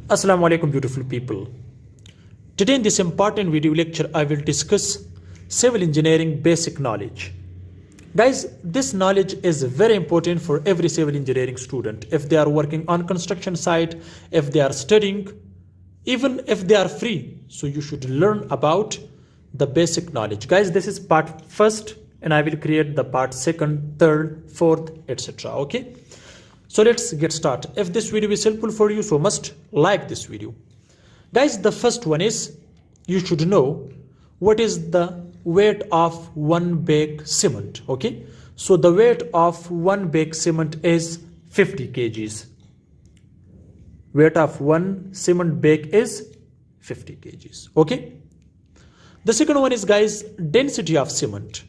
Assalamu alaikum beautiful people. Today in this important video lecture I will discuss civil engineering basic knowledge. Guys, this knowledge is very important for every civil engineering student. If they are working on construction site, if they are studying, even if they are free, so you should learn about the basic knowledge. Guys, this is part first and I will create the part second, third, fourth, etc. Okay. So let's get started. If this video is helpful for you, so must like this video. Guys, the first one is you should know what is the weight of one bag cement. Okay, so the weight of one bag cement is 50 kgs. Weight of one cement bag is 50 kgs. Okay, the second one is, guys, density of cement.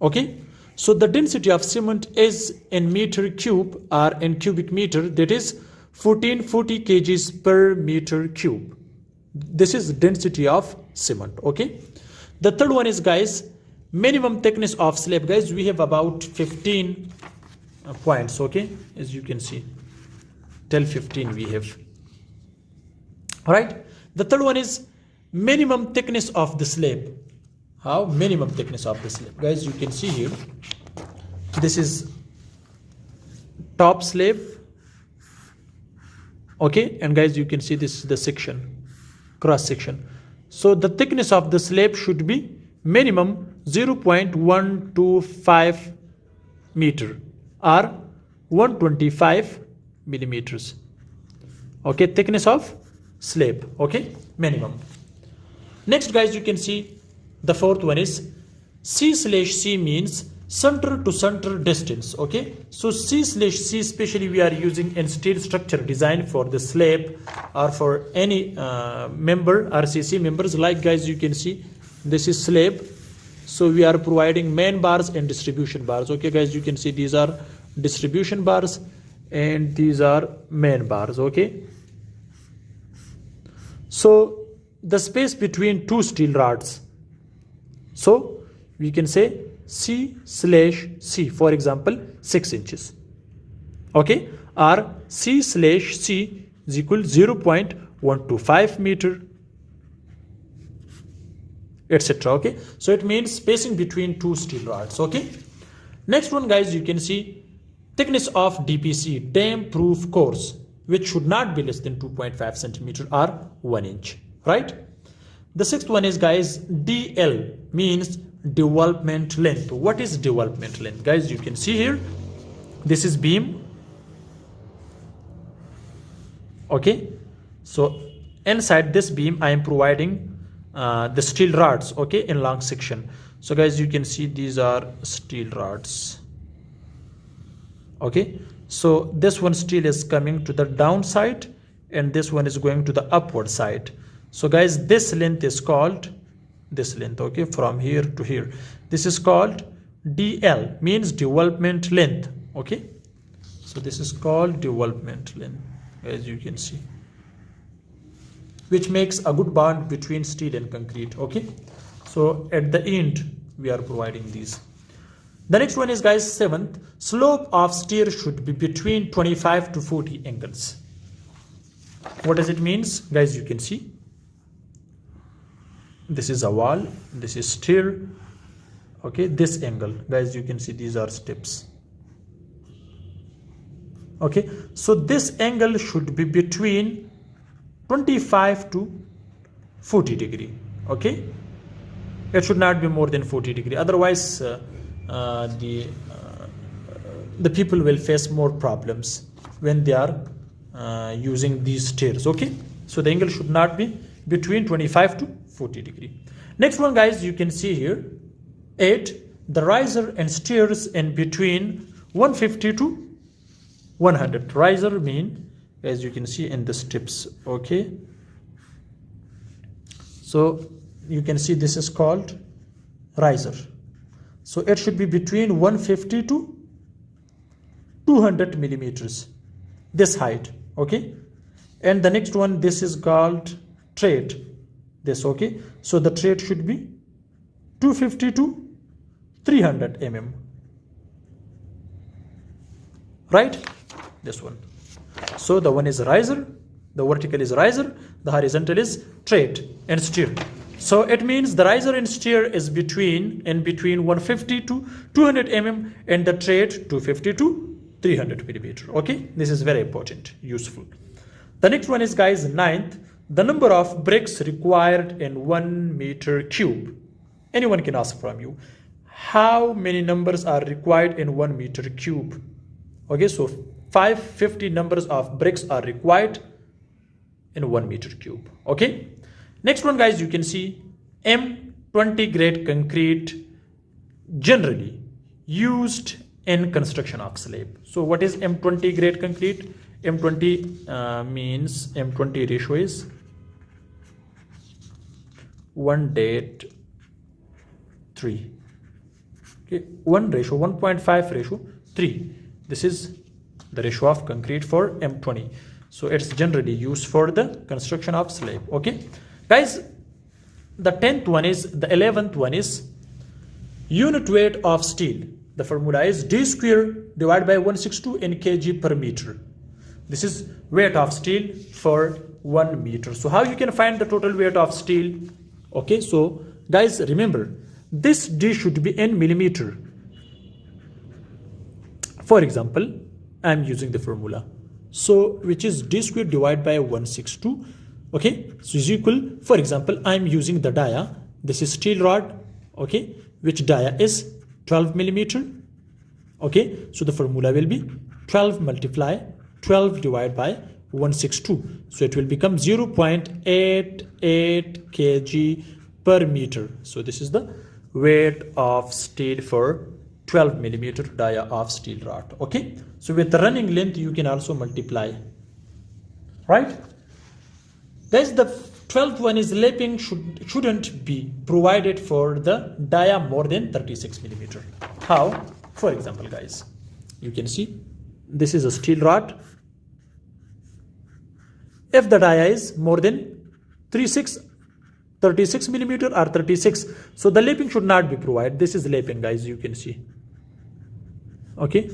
Okay, so the density of cement is in meter cube or in cubic meter, that is 1440 kgs per meter cube. This is density of cement. Okay, the third one is, guys, minimum thickness of slab. Guys, we have about 15 points. Okay, as you can see, till 15 we have. All right, the third one is minimum thickness of the slab. How? Minimum thickness of the slab. Guys, you can see here, this is top slab. Okay, and guys, you can see this is the section, cross section. So the thickness of the slab should be minimum 0.125 meter or 125 millimeters. Okay, thickness of slab. Okay, minimum. Next, guys, you can see the fourth one is C/C means center to center distance. Okay, so C/C especially we are using in steel structure design for the slab or for any member RCC members. Like, guys, you can see this is slab, so we are providing main bars and distribution bars. Okay, guys, you can see these are distribution bars and these are main bars. Okay, so the space between two steel rods, so we can say C/C, for example, 6 inches. Okay, or C/C is equal 0.125 meter, etc. Okay, so it means spacing between two steel rods. Okay, next one, guys, you can see thickness of DPC, dam proof course, which should not be less than 2.5 centimeter or 1 inch. Right. The sixth one is, guys, DL means development length. What is development length? Guys, you can see here, this is beam. Okay, so inside this beam I am providing the steel rods. Okay, in long section. So, guys, you can see these are steel rods. Okay, so this one steel is coming to the downside and this one is going to the upward side. So, guys, this length is called this length. Okay, from here to here, this is called DL, means development length. Okay, so this is called development length, as you can see, which makes a good bond between steel and concrete. Okay, so at the end we are providing these. The next one is, guys, seventh, slope of stair should be between 25 to 40 angles. What does it means? Guys, you can see this is a wall, this is stair. Okay, this angle, guys, you can see these are steps. Okay, so this angle should be between 25 to 40 degree. Okay, it should not be more than 40 degree, otherwise the people will face more problems when they are using these stairs. Okay, so the angle should not be between 25 to 40 degree. Next one, guys, you can see here 8, the riser and stairs in between 150 to 100. Riser mean, as you can see, in the steps. Okay, so you can see this is called riser, so it should be between 150 to 200 millimeters, this height. Okay, and the next one, this is called tread, this. Okay, so the tread should be 250 to 300 mm. Right, this one. So the one is riser The vertical is riser, the horizontal is tread and steer. So it means the riser and steer is between 150 to 200 mm and the tread 250 to 300 millimeter. Okay, this is very important, useful. The next one is, guys, ninth, the number of bricks required in 1 meter cube. Anyone can ask from you, how many numbers are required in 1 meter cube? Okay, so 550 numbers of bricks are required in 1 meter cube. Okay, next one, guys, you can see M20 grade concrete generally used in construction of slab. So what is M20 grade concrete? M20 means M20 ratio is 1:3. Okay, 1:1.5 ratio 3. This is the ratio of concrete for M20. So it's generally used for the construction of slab. Okay, guys, the 11th one is unit weight of steel. The formula is D square divided by 162 in kg per meter. This is weight of steel for 1 meter. So how you can find the total weight of steel? Okay, so guys, remember this D should be in millimeter. For example, I am using the formula, so which is D square divided by 162. Okay, so is equal, for example, I am using the dia. This is steel rod. Okay, which dia is 12 millimeter. Okay, so the formula will be 12 multiply 12 divided by 162. So it will become 0.88 kg per meter. So this is the weight of steel for 12 millimeter dia of steel rod. Okay, so with the running length you can also multiply, right? Guys, the 12th one is lapping shouldn't be provided for the dia more than 36 millimeter. How? For example, guys, you can see this is a steel rod. If the dia is more than 36 millimeter or 36, so the lapping should not be provided. This is lapping, guys, you can see. Okay,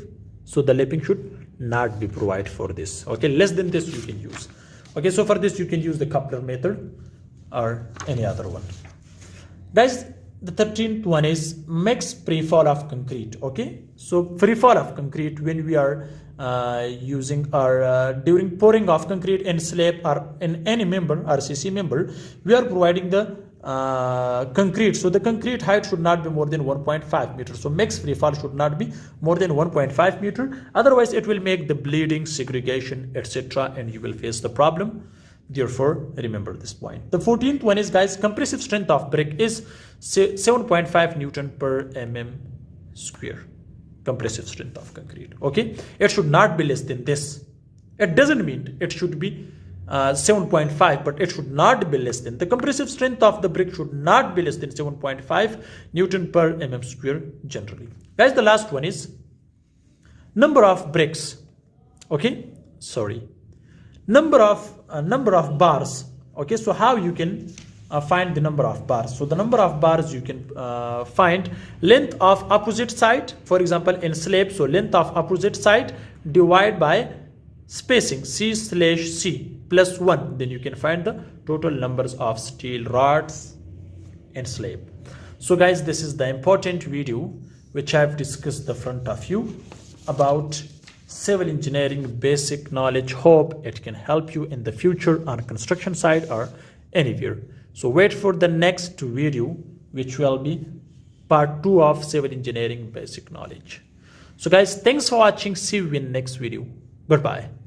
so the lapping should not be provided for this. Okay, less than this you can use. Okay, so for this you can use the coupler method or any other one. Guys, the 13th one is max pre-fall of concrete. Okay, so pre-fall of concrete when we are using or during pouring of concrete in slab or in any member RCC member, we are providing the concrete. So the concrete height should not be more than 1.5 meter. So max free fall should not be more than 1.5 meter. Otherwise it will make the bleeding, segregation, etc. and you will face the problem. Therefore, remember this point. The 14th one is, guys, compressive strength of brick is 7.5 Newton per mm square. Compressive strength of concrete. Okay, it should not be less than this. It doesn't mean it should be 7.5, but it should not be less than. The compressive strength of the brick should not be less than 7.5 Newton per mm square generally. Guys, the last one is number of bricks. Okay, sorry, number of bars. Okay, so how you can find the number of bars? So the number of bars you can find length of opposite side. For example, in slab, so length of opposite side divide by spacing C/C plus 1, then you can find the total numbers of steel rods in slab. So guys, this is the important video which I have discussed the front of you about civil engineering basic knowledge. Hope it can help you in the future on construction site or anywhere. So wait for the next video, which will be part 2 of civil engineering basic knowledge. So guys, thanks for watching. See you in next video. Goodbye.